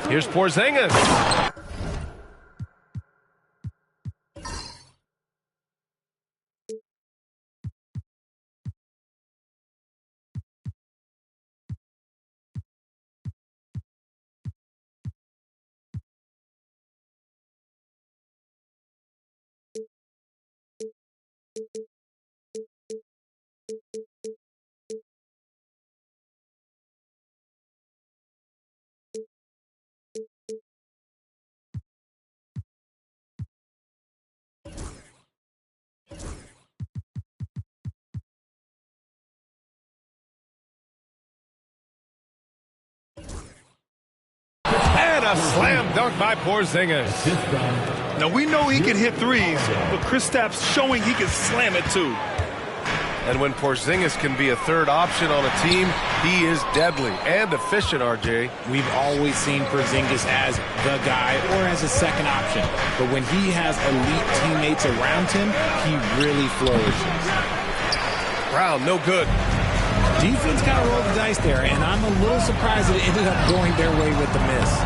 Here's Porzingis. And a slam dunk by Porzingis. Now, we know he can hit threes, but Kristaps showing he can slam it too. And when Porzingis can be a third option on a team, he is deadly and efficient, RJ. We've always seen Porzingis as the guy or as a second option. But when he has elite teammates around him, he really flourishes. Brown, no good. Defense kind of rolled the dice there, and I'm a little surprised that it ended up going their way with the miss.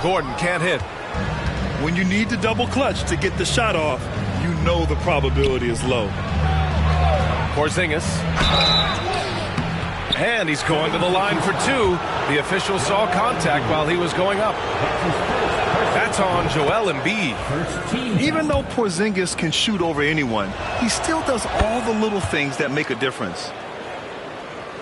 Gordon can't hit. When you need to double clutch to get the shot off, you know the probability is low. Porzingis. And he's going to the line for two. The official saw contact while he was going up. That's on Joel Embiid. Even though Porzingis can shoot over anyone, he still does all the little things that make a difference.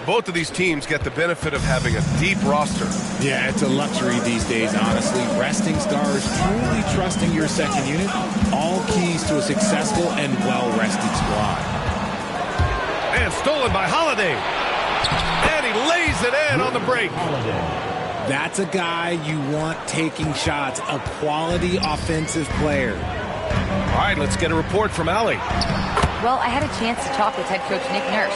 Both of these teams get the benefit of having a deep roster. Yeah, it's a luxury these days, honestly. Resting stars, truly trusting your second unit, all keys to a successful and well-rested squad. And stolen by Holiday. And he lays it in on the break. That's a guy you want taking shots, a quality offensive player. All right, let's get a report from Allie. Well, I had a chance to talk with head coach Nick Nurse.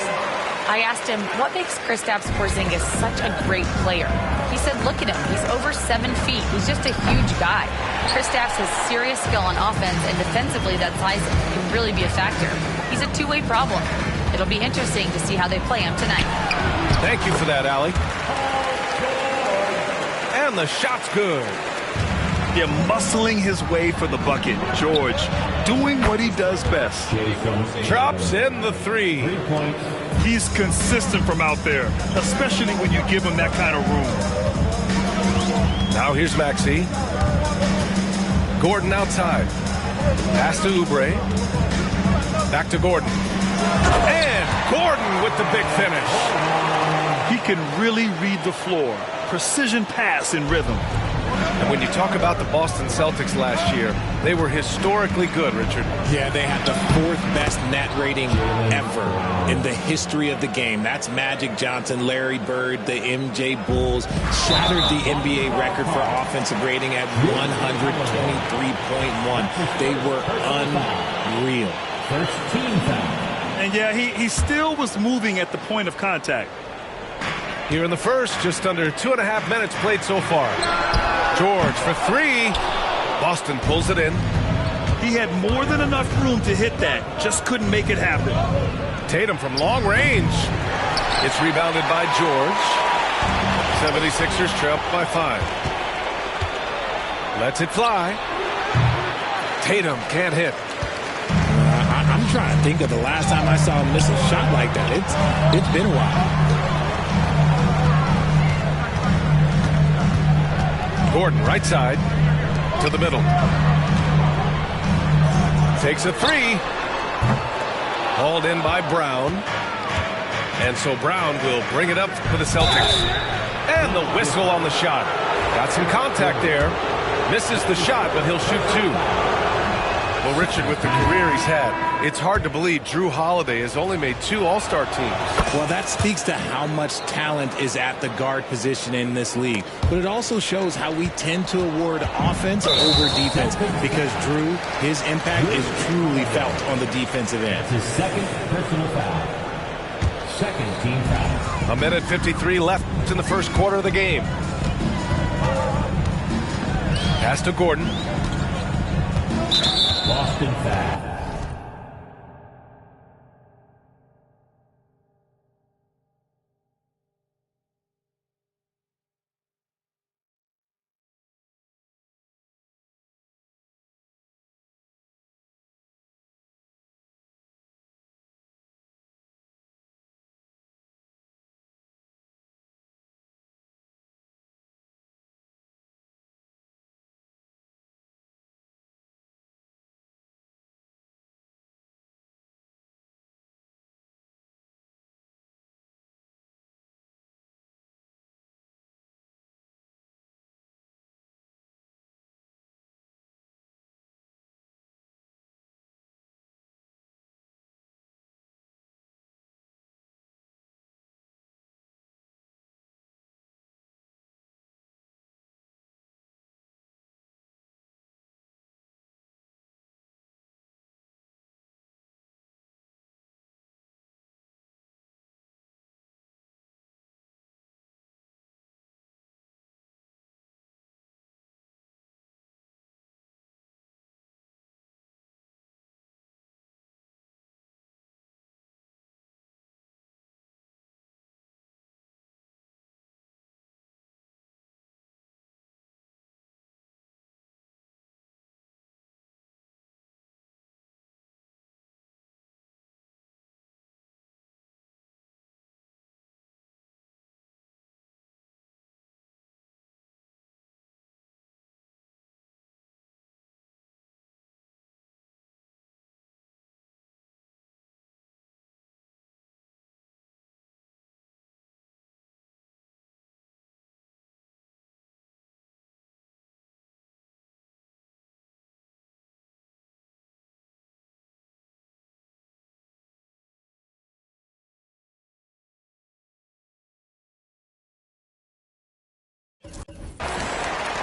I asked him, what makes Kristaps Porzingis such a great player? He said, look at him. He's over 7 feet. He's just a huge guy. Kristaps has serious skill on offense, and defensively, that size can really be a factor. He's a two-way problem. It'll be interesting to see how they play him tonight. Thank you for that, Allie. And the shot's good. Yeah, muscling his way for the bucket. George doing what he does best. Drops in the three. He's consistent from out there, especially when you give him that kind of room. Now here's Maxey. Gordon outside. Pass to Oubre. Back to Gordon. And Gordon with the big finish. He can really read the floor. Precision pass in rhythm. And when you talk about the Boston Celtics last year, they were historically good, Richard. Yeah, they had the 4th best net rating ever in the history of the game. That's Magic Johnson, Larry Bird, the MJ Bulls. Shattered the NBA record for offensive rating at 123.1. They were unreal. First team foul. And yeah, he still was moving at the point of contact. Here in the first, just under 2.5 minutes played so far. George for three. Boston pulls it in. He had more than enough room to hit that. Just couldn't make it happen. Tatum from long range. It's rebounded by George. 76ers trail by 5. Lets it fly. Tatum can't hit. I'm trying to think of the last time I saw him miss a shot like that. It's been a while. Gordon, right side, to the middle. Takes a three. Hauled in by Brown. And so Brown will bring it up for the Celtics. And the whistle on the shot. Got some contact there. Misses the shot, but he'll shoot 2. Well, Richard, with the career he's had, it's hard to believe Drew Holiday has only made 2 All-Star teams. Well, that speaks to how much talent is at the guard position in this league. But it also shows how we tend to award offense over defense because Drew, his impact is truly felt on the defensive end. His second personal foul. Second team foul. 1:53 left in the first quarter of the game. Pass to Gordon. Boston foul.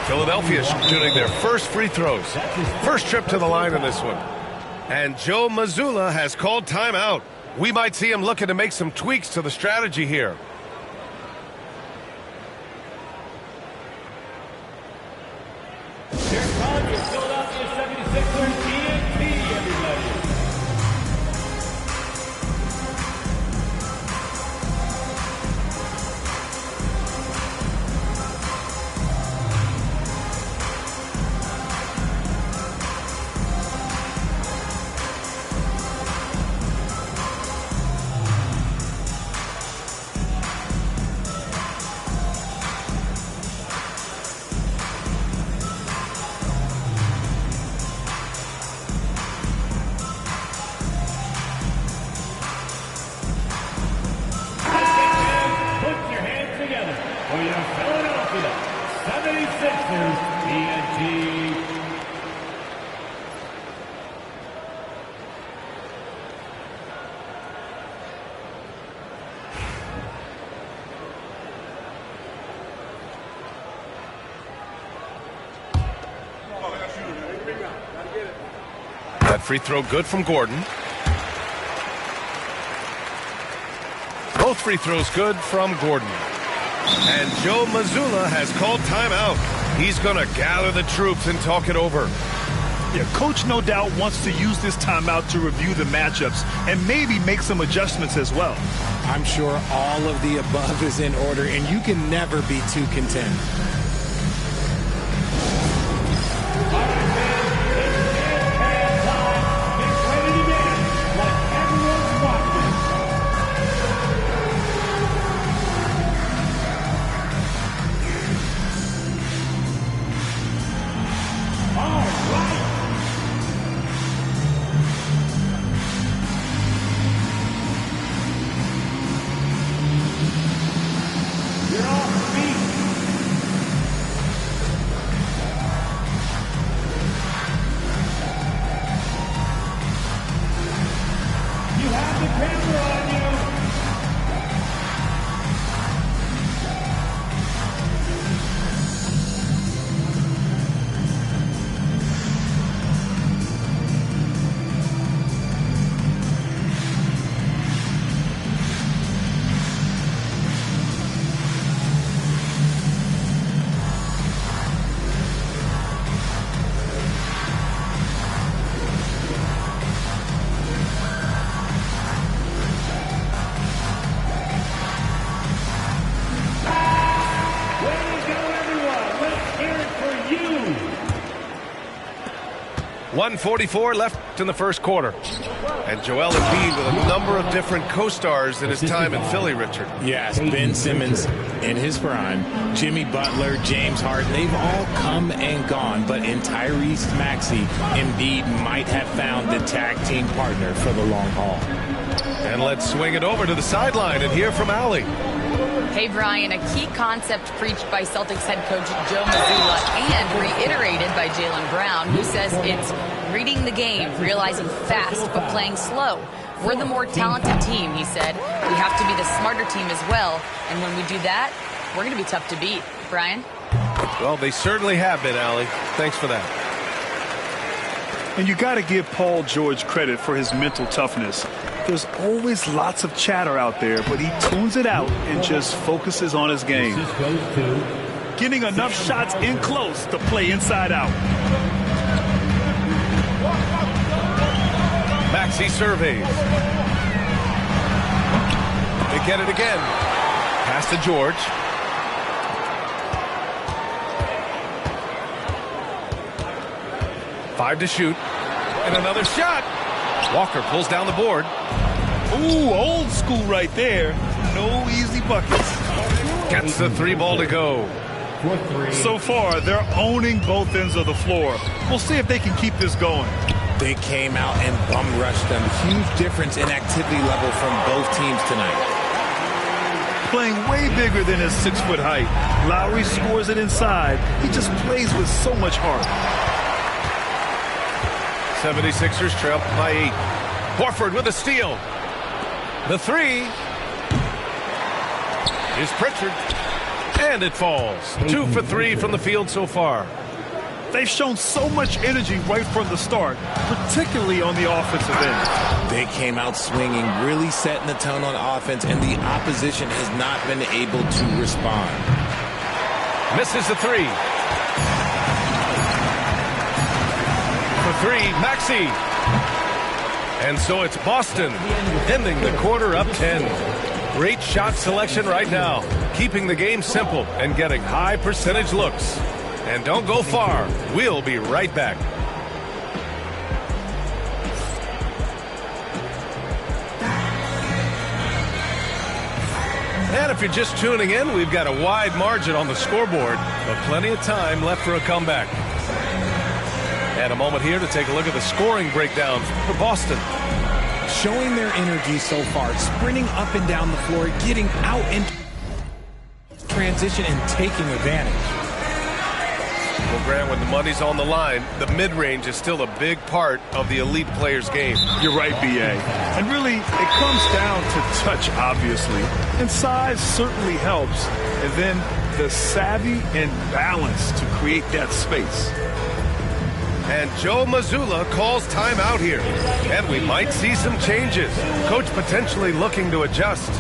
Philadelphia shooting their first free throws. First trip to the line in this one. And Joe Mazzulla has called timeout. We might see him looking to make some tweaks to the strategy here. Here comes your Philadelphia 76ers TNT, everybody. For your Philadelphia 76ers TNT. That free throw good from Gordon. Both free throws good from Gordon. And Joe Mazzulla has called timeout. He's going to gather the troops and talk it over. Yeah, coach no doubt wants to use this timeout to review the matchups and maybe make some adjustments as well. I'm sure all of the above is in order, and you can never be too content. you. 1:44 left in the first quarter. And Joel Embiid with a number of different co-stars in his time in Philly, Richard. Yes, Ben Simmons in his prime, Jimmy Butler, James Harden, they've all come and gone. But in Tyrese Maxey, Embiid might have found the tag team partner for the long haul. And let's swing it over to the sideline and hear from Allie. Hey, Brian, a key concept preached by Celtics head coach Joe Mazzulla and reiterated by Jaylen Brown, who says it's reading the game, realizing fast, but playing slow. We're the more talented team, he said. We have to be the smarter team as well. And when we do that, we're going to be tough to beat. Brian? Well, they certainly have been, Allie. Thanks for that. And you got to give Paul George credit for his mental toughness. There's always lots of chatter out there, but he tunes it out and just focuses on his game. Getting enough shots in close to play inside out. Maxey surveys. They get it again. Pass to George. Five to shoot. And another shot. Walker pulls down the board. Ooh, old school right there. No easy buckets. Gets the three ball to go. So far, they're owning both ends of the floor. We'll see if they can keep this going. They came out and bum rushed them. Huge difference in activity level from both teams tonight. Playing way bigger than his 6-foot height. Lowry scores it inside. He just plays with so much heart. 76ers trail by 8. Horford with a steal. The three is Pritchard. And it falls. 2 for 3 from the field so far. They've shown so much energy right from the start, particularly on the offensive end. They came out swinging, really setting the tone on offense, and the opposition has not been able to respond. Misses the 3. For 3, Maxey. And so it's Boston, ending the quarter up 10. Great shot selection right now, keeping the game simple and getting high percentage looks. And don't go far. We'll be right back. And if you're just tuning in, we've got a wide margin on the scoreboard, but plenty of time left for a comeback. And a moment here to take a look at the scoring breakdown for Boston. Showing their energy so far, sprinting up and down the floor, getting out into transition and taking advantage. Well, Grant, when the money's on the line, the mid-range is still a big part of the elite player's game. You're right, B.A. And really, it comes down to touch, obviously. And size certainly helps. And then the savvy and balance to create that space. And Joe Mazzulla calls timeout here. And we might see some changes. Coach potentially looking to adjust.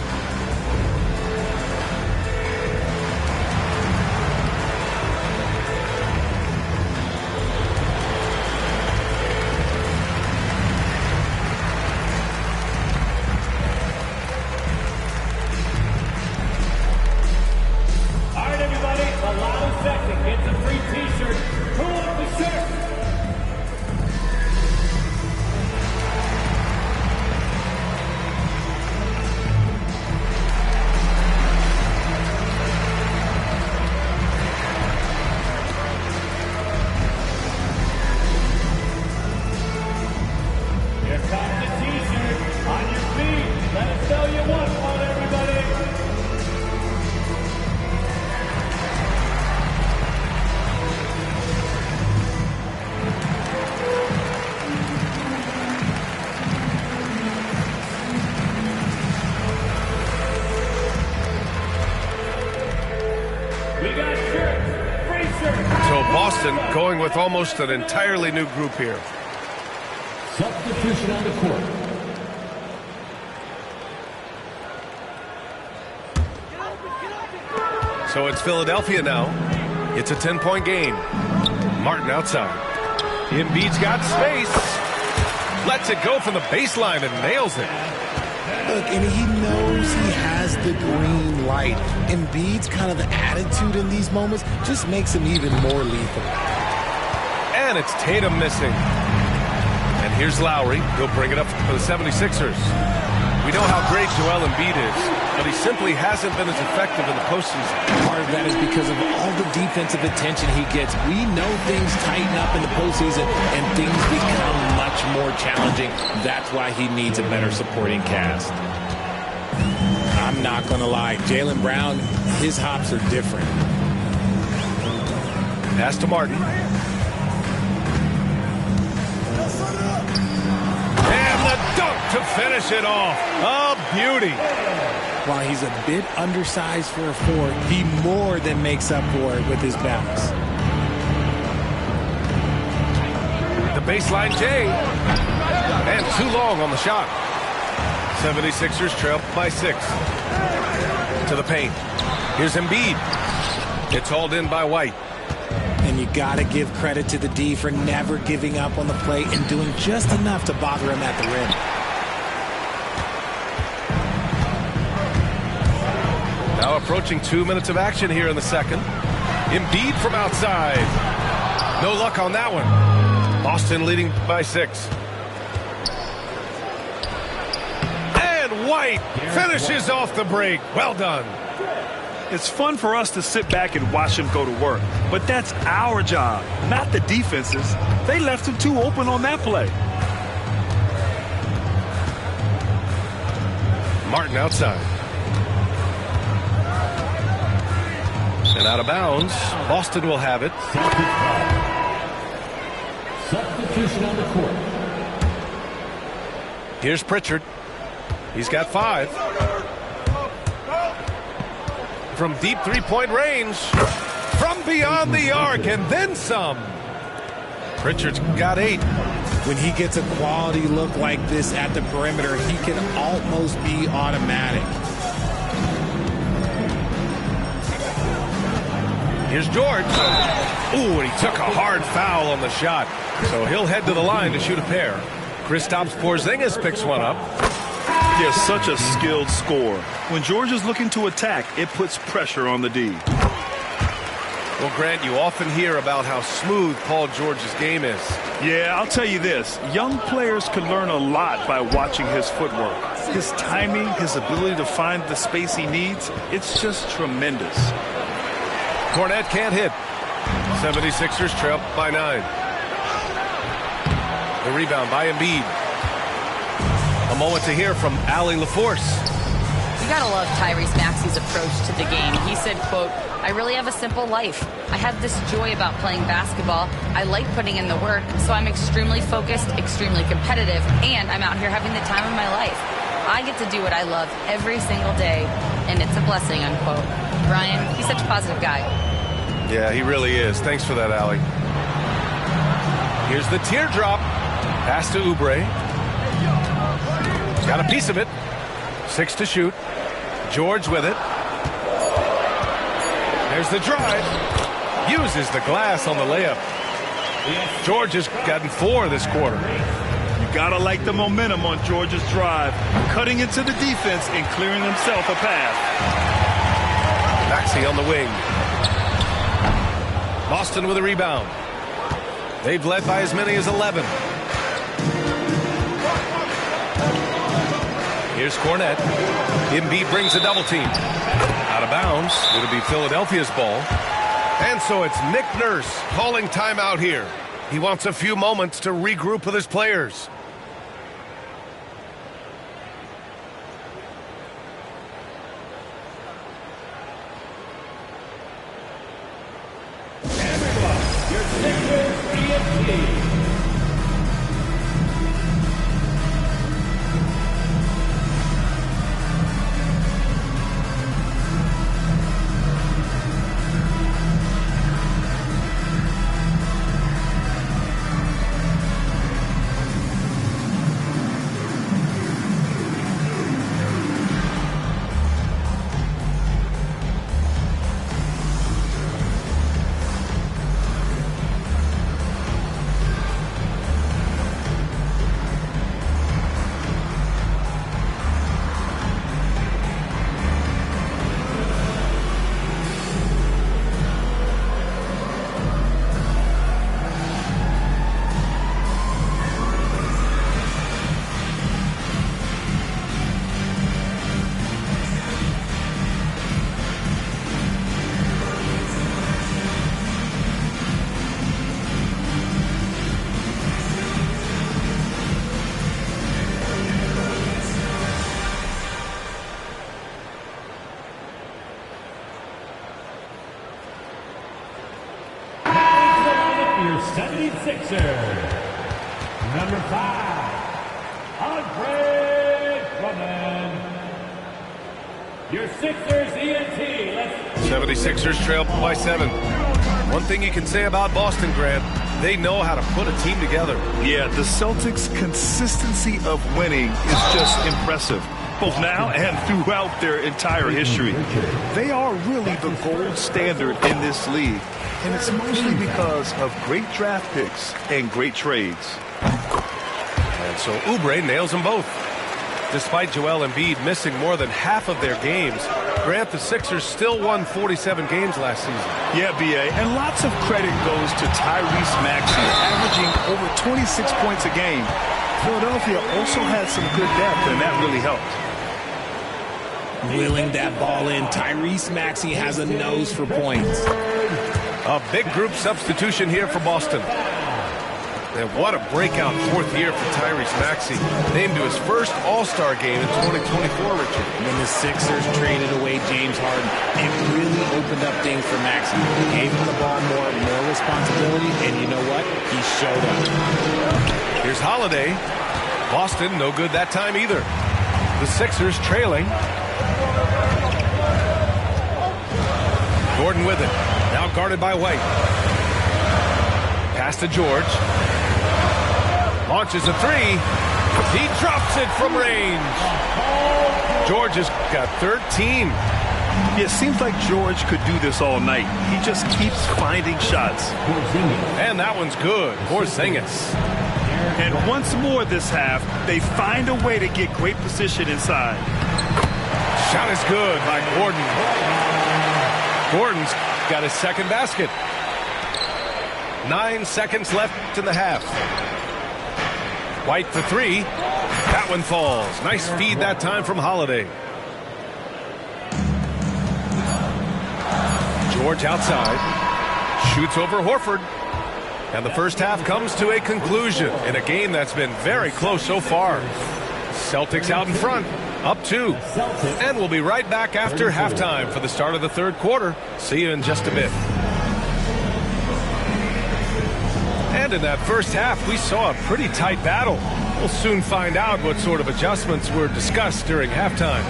Boston going with almost an entirely new group here. Substitution on the court. So it's Philadelphia now. It's a 10-point game. Martin outside. Embiid's got space. Lets it go from the baseline and nails it. Look, and he knows he has the green light. Embiid's kind of the attitude in these moments just makes him even more lethal. And it's Tatum missing. And here's Lowry. He'll bring it up for the 76ers. We know how great Joel Embiid is, but he simply hasn't been as effective in the postseason. Part of that is because of all the defensive attention he gets. We know things tighten up in the postseason and things become much more challenging. That's why he needs a better supporting cast. I'm not going to lie. Jaylen Brown, his hops are different. Pass to Martin. And the dunk to finish it off. A beauty. While he's a bit undersized for a forward, he more than makes up for it with his bounce. The baseline J. And too long on the shot. 76ers trail by 6. To the paint. Here's Embiid. It's hauled in by White. And you got to give credit to the D for never giving up on the play and doing just enough to bother him at the rim. Now approaching 2 minutes of action here in the second. Embiid from outside. No luck on that one. Boston leading by 6. And White finishes off the break. Well done. It's fun for us to sit back and watch him go to work, but that's our job, not the defense's. They left him too open on that play. Martin outside. And out of bounds. Boston will have it. Substitution on the court. Here's Pritchard. He's got 5. from deep three-point range. From beyond the arc and then some. Pritchard's got 8. When he gets a quality look like this at the perimeter, he can almost be automatic. Here's George. Ooh, and he took a hard foul on the shot. So he'll head to the line to shoot a pair. Kristaps Porzingis picks one up. Yeah, such a skilled scorer. When George is looking to attack, it puts pressure on the D. Well, Grant, you often hear about how smooth Paul George's game is. Yeah, I'll tell you this. Young players can learn a lot by watching his footwork. His timing, his ability to find the space he needs, it's just tremendous. Cornette can't hit. 76ers trail by 9. The rebound by Embiid. A moment to hear from Allie LaForce. You gotta love Tyrese Maxey's approach to the game. He said, quote, "I really have a simple life. I have this joy about playing basketball. I like putting in the work, so I'm extremely focused, extremely competitive, and I'm out here having the time of my life. I get to do what I love every single day, and it's a blessing," unquote. Ryan, he's such a positive guy. Yeah, he really is. Thanks for that, Allie. Here's the teardrop. Pass to Oubre. Got a piece of it. 6 to shoot. George with it. There's the drive. Uses the glass on the layup. George has gotten 4 this quarter. You gotta like the momentum on George's drive. Cutting into the defense and clearing himself a path. Maxey on the wing. Boston with a rebound. They've led by as many as 11. Here's Cornette. Embiid brings a double team. Out of bounds. It'll be Philadelphia's ball. And so it's Nick Nurse calling timeout here. He wants a few moments to regroup with his players. Number 5, Andre Drummond. Your Sixers ENT. 76ers trail by 7. One thing you can say about Boston, Grant, they know how to put a team together. Yeah, the Celtics' consistency of winning is just impressive, both now and throughout their entire history. They are really the gold standard in this league, and it's mostly because of great draft picks and great trades. And so Oubre nails them both. Despite Joel Embiid missing more than half of their games, Grant, the Sixers still won 47 games last season. Yeah, B.A., and lots of credit goes to Tyrese Maxey, averaging over 26 points a game. Philadelphia also had some good depth, and that really helped. Wheeling that ball in, Tyrese Maxey has a nose for points. A big group substitution here for Boston. And what a breakout 4th year for Tyrese Maxey. Named to his first All-Star game in 2024, Richard. When the Sixers traded away James Harden, it really opened up things for Maxey. Gave him the ball more responsibility, and you know what? He showed up. Here's Holiday. Boston, no good that time either. The Sixers trailing. Gordon with it. Now guarded by White. Pass to George. Launches a three. He drops it from range. George has got 13. It seems like George could do this all night. He just keeps finding shots. And that one's good. Porzingis. And once more this half, they find a way to get great position inside. Shot is good by Gordon. Gordon's got his second basket. 9 seconds left in the half. White for three. That one falls. Nice feed that time from Holiday. George outside. Shoots over Horford. And the first half comes to a conclusion in a game that's been very close so far. Celtics out in front, up 2. And we'll be right back after halftime for the start of the third quarter. See you in just a bit. And in that first half, we saw a pretty tight battle. We'll soon find out what sort of adjustments were discussed during halftime.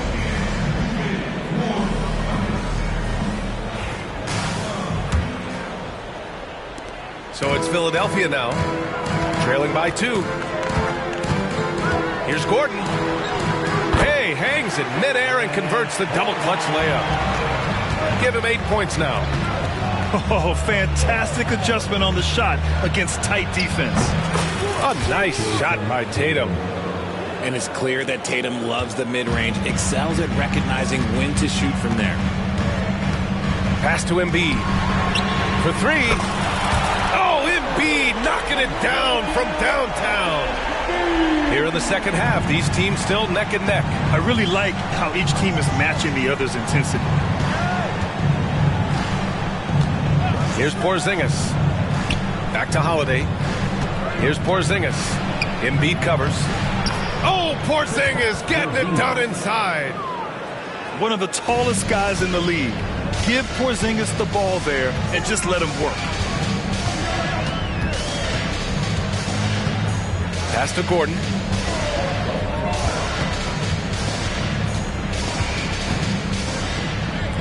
So it's Philadelphia now, trailing by 2. Here's Gordon. Hey, hangs in midair and converts the double clutch layup. Give him 8 points now. Oh, fantastic adjustment on the shot against tight defense. A nice shot by Tatum. And it's clear that Tatum loves the mid-range, excels at recognizing when to shoot from there. Pass to Embiid. For 3. Oh, Embiid knocking it down from downtown. Here in the second half, these teams still neck and neck. I really like how each team is matching the other's intensity. Here's Porzingis. Back to Holiday. Here's Porzingis. Embiid covers. Oh, Porzingis getting it done inside. One of the tallest guys in the league. Give Porzingis the ball there and just let him work. Pass to Gordon.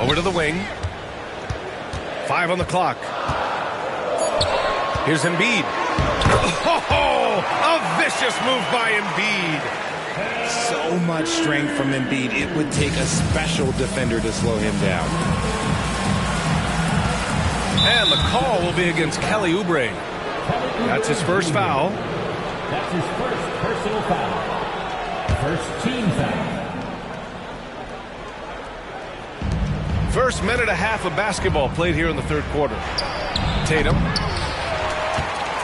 Over to the wing. 5 on the clock. Here's Embiid. Oh, a vicious move by Embiid. So much strength from Embiid. It would take a special defender to slow him down. And the call will be against Kelly Oubre. That's his first foul. That's his first personal foul. First team foul. First minute and a half of basketball played here in the third quarter. Tatum.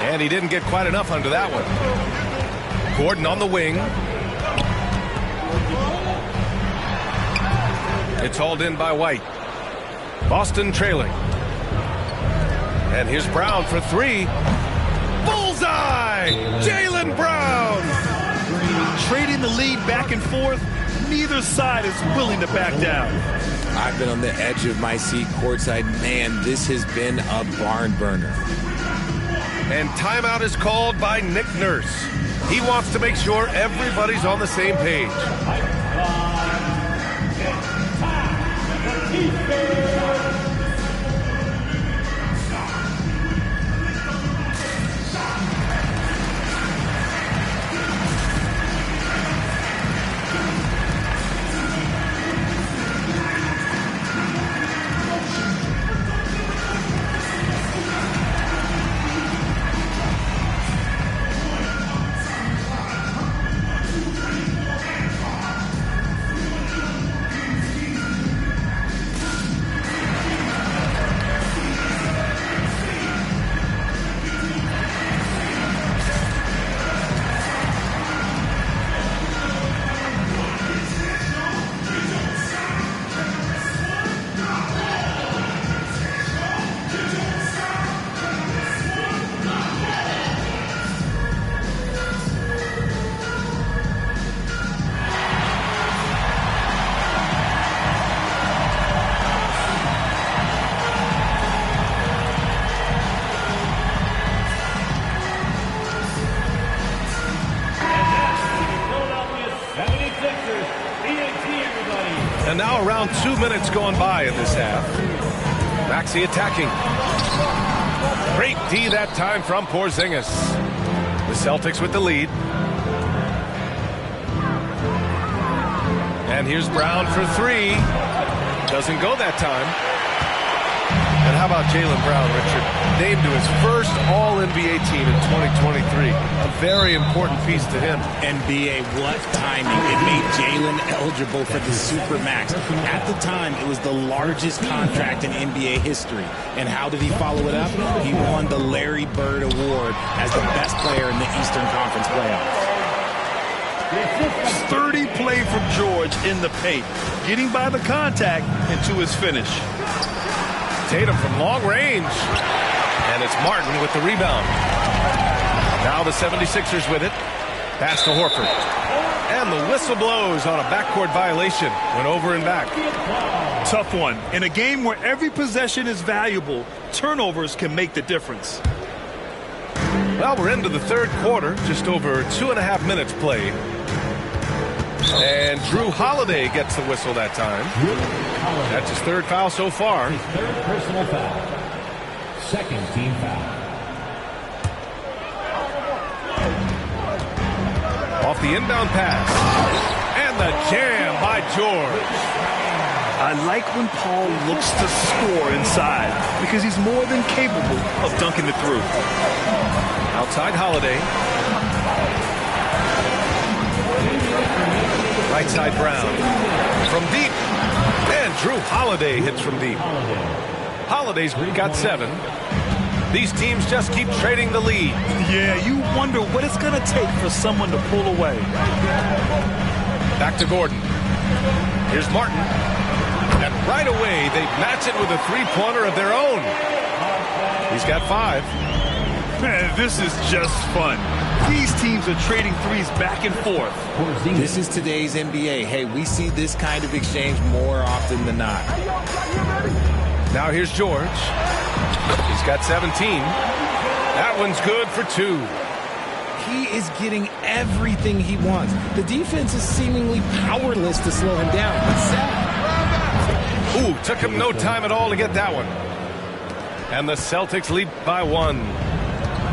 And he didn't get quite enough under that one. Gordon on the wing. It's hauled in by White. Boston trailing. And here's Brown for 3. Bullseye! Jaylen Brown! Trading the lead back and forth, neither side is willing to back down. I've been on the edge of my seat courtside. Man, this has been a barn burner. And timeout is called by Nick Nurse. He wants to make sure everybody's on the same page. And now around 2 minutes going by in this half. Mack Maxey attacking. Great D that time from Porzingis. The Celtics with the lead. And here's Brown for three. Doesn't go that time. And how about Jaylen Brown, Richard? Named to his first All-NBA team in 2023. A very important piece to him. NBA, what timing. It made Jaylen eligible for the Supermax. At the time, it was the largest contract in NBA history. And how did he follow it up? He won the Larry Bird Award as the best player in the Eastern Conference playoffs. Sturdy play from George in the paint, getting by the contact and to his finish. Tatum from long range. And it's Martin with the rebound. Now the 76ers with it. Pass to Horford. And the whistle blows on a backcourt violation. Went over and back. Tough one. In a game where every possession is valuable, turnovers can make the difference. Well, we're into the third quarter. Just over 2.5 minutes played. And Drew Holiday gets the whistle that time. That's his third foul so far. His third personal foul. Second team foul. Off the inbound pass. And the jam by George. I like when Paul looks to score inside because he's more than capable of dunking it through. Outside Holiday. Right side Brown. From deep. And Drew Holiday hits from deep. Holiday's got 7. These teams just keep trading the lead. Yeah, you wonder what it's going to take for someone to pull away. Back to Gordon. Here's Martin. And right away, they match it with a three-pointer of their own. He's got 5. Man, this is just fun. These teams are trading threes back and forth. This is today's NBA. Hey, we see this kind of exchange more often than not. Now here's George. He's got 17. That one's good for 2. He is getting everything he wants. The defense is seemingly powerless to slow him down. It's sad. Ooh, took him no time at all to get that one. And the Celtics lead by 1.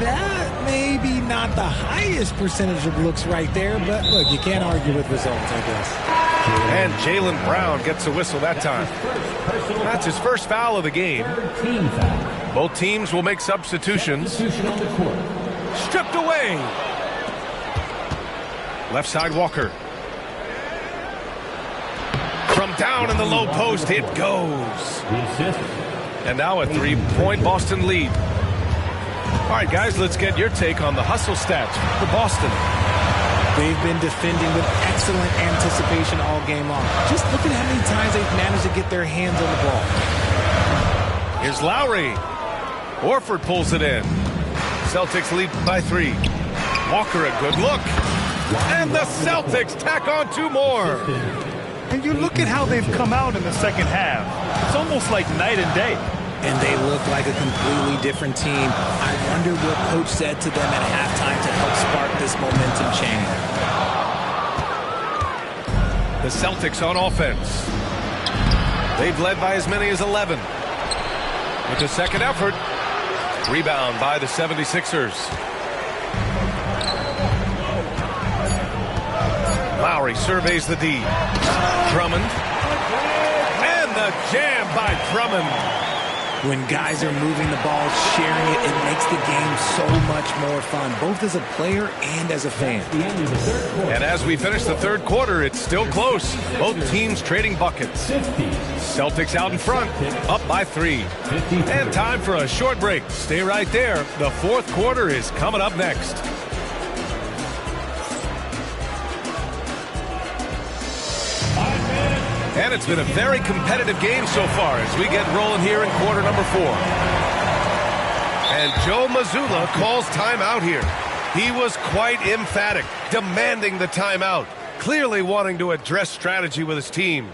That may be not the highest percentage of looks right there, but look, you can't argue with results, I guess. And Jaylen Brown gets a whistle that time. That's his first foul of the game. Both teams will make substitutions. Stripped away. Left side Walker. From down in the low post, it goes. And now a 3-point Boston lead. All right, guys, let's get your take on the hustle stats for Boston. They've been defending with excellent anticipation all game long. Just look at how many times they've managed to get their hands on the ball. Here's Lowry. Horford pulls it in. Celtics lead by 3. Walker, a good look. And the Celtics tack on 2 more. And you look at how they've come out in the second half. It's almost like night and day. And they look like a completely different team. I wonder what coach said to them at halftime to help spark this momentum change. The Celtics on offense. They've led by as many as 11. With the second effort, rebound by the 76ers. Lowry surveys the D. Drummond. And the jam by Drummond. When guys are moving the ball, sharing it, it makes the game so much more fun, both as a player and as a fan. And as we finish the third quarter, it's still close. Both teams trading buckets. Celtics out in front, up by 3. And time for a short break. Stay right there. The fourth quarter is coming up next. And it's been a very competitive game so far as we get rolling here in quarter number 4. And Joe Mazzulla calls timeout here. He was quite emphatic, demanding the timeout, clearly wanting to address strategy with his team.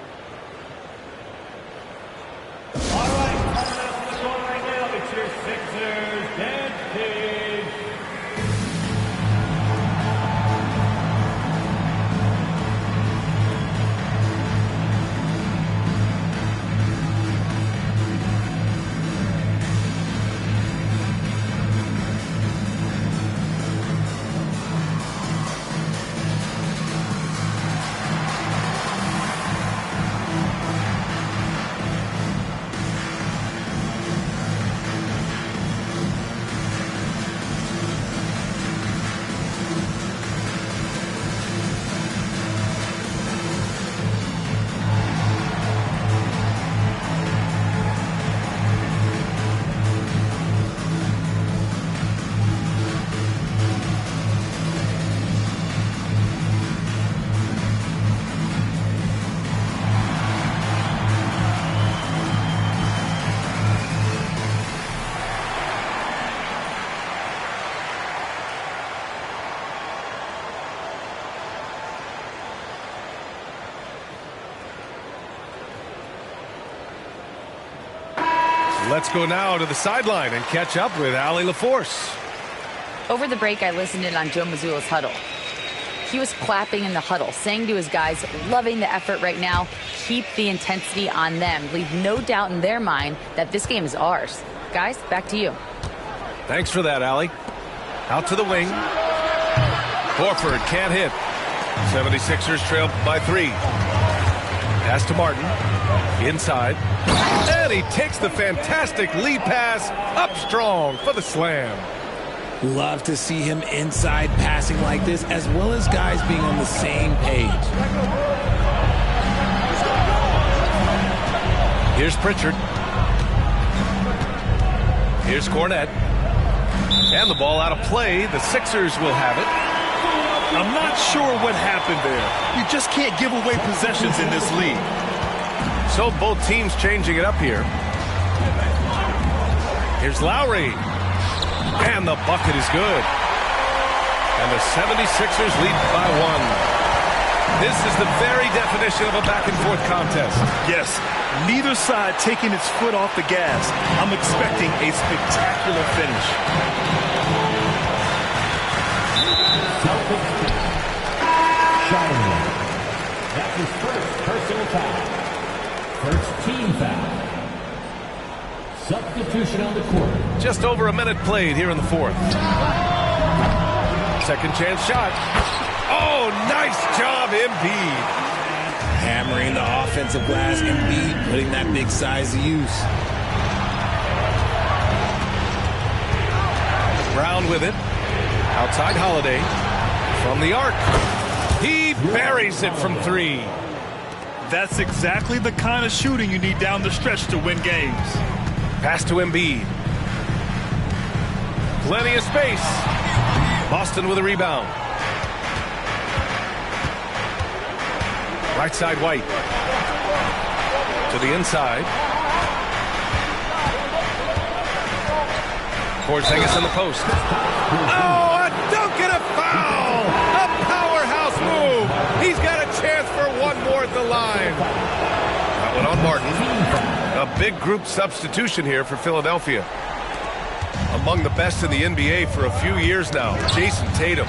Let's go now to the sideline and catch up with Allie LaForce. Over the break, I listened in on Joe Mazzulla's huddle. He was clapping in the huddle, saying to his guys, loving the effort right now, keep the intensity on them. Leave no doubt in their mind that this game is ours. Guys, back to you. Thanks for that, Allie. Out to the wing. Horford can't hit. 76ers trail by 3. Pass to Martin. Inside. And he takes the fantastic lead pass up strong for the slam. Love to see him inside passing like this, as well as guys being on the same page. Here's Pritchard. Here's Cornette. And the ball out of play. The Sixers will have it. I'm not sure what happened there. You just can't give away possessions in this league. So both teams changing it up here. Here's Lowry. And the bucket is good. And the 76ers lead by 1. This is the very definition of a back-and-forth contest. Yes, neither side taking its foot off the gas. I'm expecting a spectacular finish. That's his first personal foul. First team foul. Substitution on the court. Just over a minute played here in the 4th. Second chance shot. Oh, nice job, Embiid. Hammering the offensive glass, Embiid putting that big size to use. Brown with it. Outside Holiday. From the arc. He buries it from 3. That's exactly the kind of shooting you need down the stretch to win games. Pass to Embiid. Plenty of space. Boston with a rebound. Right side White. To the inside. Porzingis in the post. Oh, a dunk and a foul! A powerhouse move! He's got a chance for one more at the line. That one on Martin. A big group substitution here for Philadelphia. Among the best in the NBA for a few years now, Jason Tatum.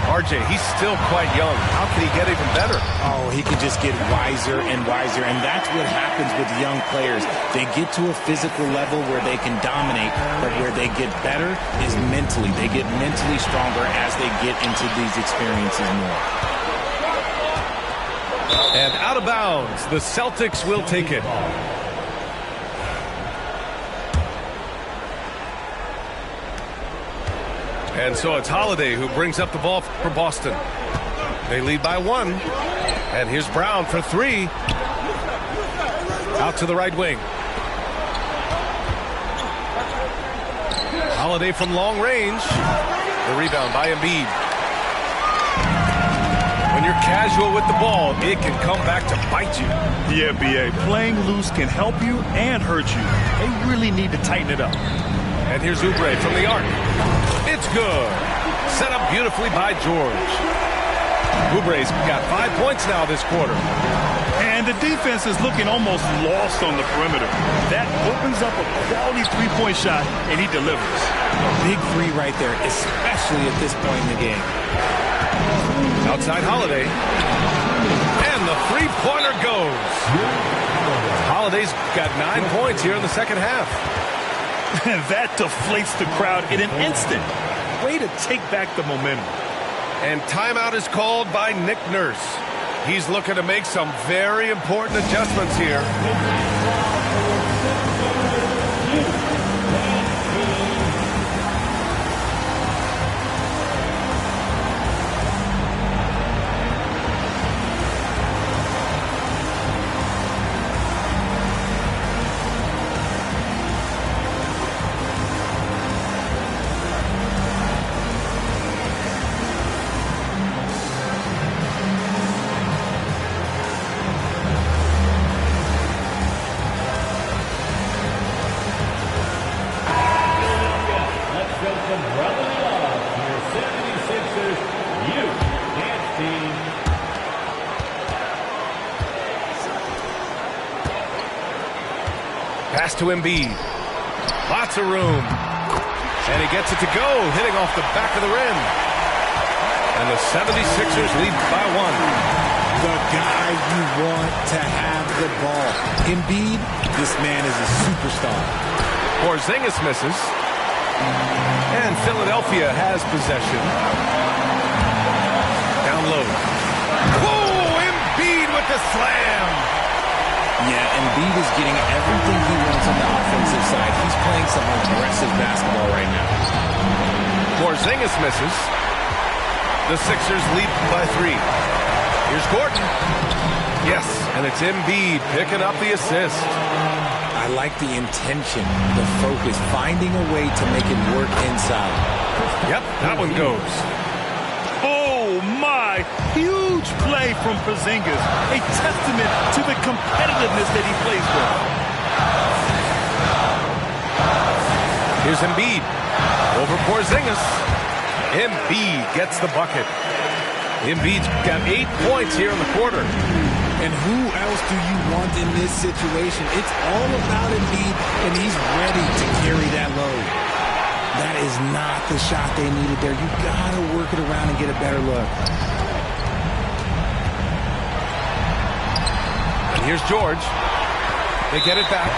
RJ, he's still quite young. How can he get even better? Oh, he can just get wiser and wiser, and that's what happens with young players. They get to a physical level where they can dominate, but where they get better is mentally. They get mentally stronger as they get into these experiences more. And out of bounds, the Celtics will take it. And so it's Holiday who brings up the ball for Boston. They lead by 1. And here's Brown for 3. Out to the right wing. Holiday from long range. The rebound by Embiid. When you're casual with the ball, it can come back to bite you. Yeah, B.A., playing loose can help you and hurt you. They really need to tighten it up. And here's Oubre from the arc. It's good. Set up beautifully by George. Oubre's got 5 points now this quarter. And the defense is looking almost lost on the perimeter. That opens up a quality three-point shot, and he delivers. Big 3 right there, especially at this point in the game. Outside Holiday. And the three-pointer goes. Holiday's got 9 points here in the second half. That deflates the crowd in an instant. Way to take back the momentum. And timeout is called by Nick Nurse. He's looking to make some very important adjustments here. Pass to Embiid. Lots of room. And he gets it to go, hitting off the back of the rim. And the 76ers lead by 1. The guy you want to have the ball. Embiid, this man is a superstar. Porzingis misses. And Philadelphia has possession. Down low. Whoa, Embiid with the slam. Yeah, Embiid is getting everything he wants on the offensive side. He's playing some aggressive basketball right now. Porzingis misses. The Sixers lead by 3. Here's Gordon. Yes, and it's Embiid picking up the assist. I like the intention, the focus, finding a way to make it work inside. Yep, that one goes. Oh, my. Huge play from Porzingis. A testament to the competitiveness that he plays with. Here's Embiid. Over Porzingis. Embiid gets the bucket. Embiid's got 8 points here in the quarter. And who else do you want in this situation? It's all about Embiid, and he's ready to carry that load. That is not the shot they needed there. You got to work it around and get a better look. And here's George. They get it back.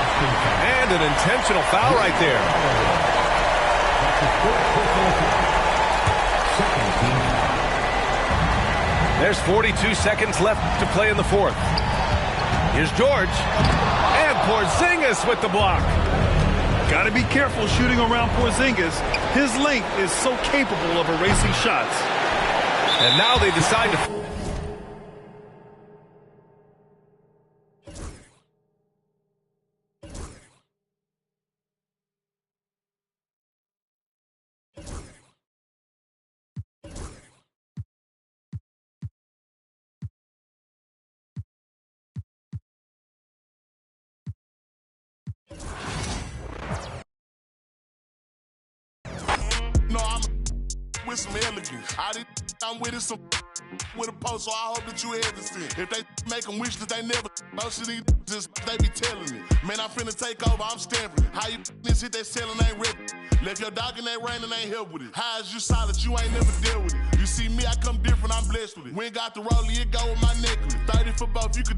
And an intentional foul right there. There's 42 seconds left to play in the fourth. Here's George. And Porzingis with the block. Got to be careful shooting around Porzingis. His length is so capable of erasing shots. And now they decide to... No, I'm with some elegance. I'm with it some with a post, so I hope that you hesitant. If they make them wish that they never, most of these just they be telling me. Man, I'm finna take over, I'm stamping it. How you this hit they selling ain't rip. Left your dog in that rain and ain't help with it. How is you solid, you ain't never dealt with it. You see me, I come different, I'm blessed with it. We ain't got the rollie, it go with my necklace. 30 for both, you could